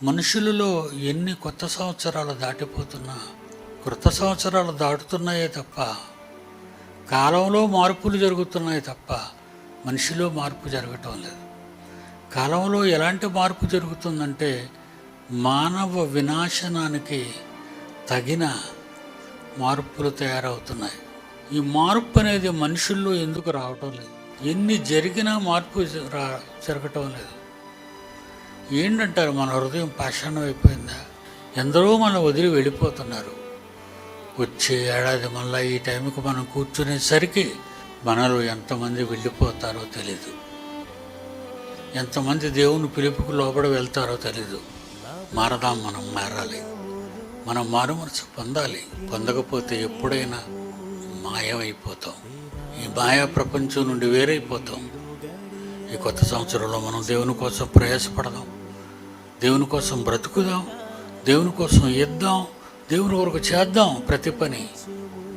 మనుషులలో ఎన్ని కొత్త సంవత్సరాలు దాటిపోతున్నా కృత సంవత్సరాలు దాటుతున్నాయే తప్ప, కాలంలో మార్పులు జరుగుతున్నాయి తప్ప మనిషిలో మార్పు జరగటం లేదు. కాలంలో ఎలాంటి మార్పు జరుగుతుందంటే మానవ వినాశనానికి తగిన మార్పులు తయారవుతున్నాయి. ఈ మార్పు అనేది మనుషుల్లో ఎందుకు రావటం లేదు? ఎన్ని జరిగినా మార్పు జరగటం లేదు. ఏంటంటారు? మన హృదయం పాషాణం అయిపోయిందా? ఎందరో మనం వదిలి వెళ్ళిపోతున్నారు. వచ్చే ఏడాది మళ్ళీ ఈ టైంకి మనం కూర్చునేసరికి మనలో ఎంతమంది వెళ్ళిపోతారో తెలీదు, ఎంతమంది దేవుని పిలుపుకు లోబడి వెళ్తారో తెలీదు. మారదాం, మనం మారాలి, మనం మారుమనసు పొందాలి. పొందకపోతే ఎప్పుడైనా మాయమైపోతాం, ఈ మాయా ప్రపంచం నుండి వేరైపోతాం. ఈ కొత్త సంవత్సరంలో మనం దేవుని కోసం ప్రయాసపడదాం, దేవుని కోసం బ్రతుకుదాం, దేవుని కోసం ఇద్దాం, దేవుని వరకు చేద్దాం ప్రతి పని.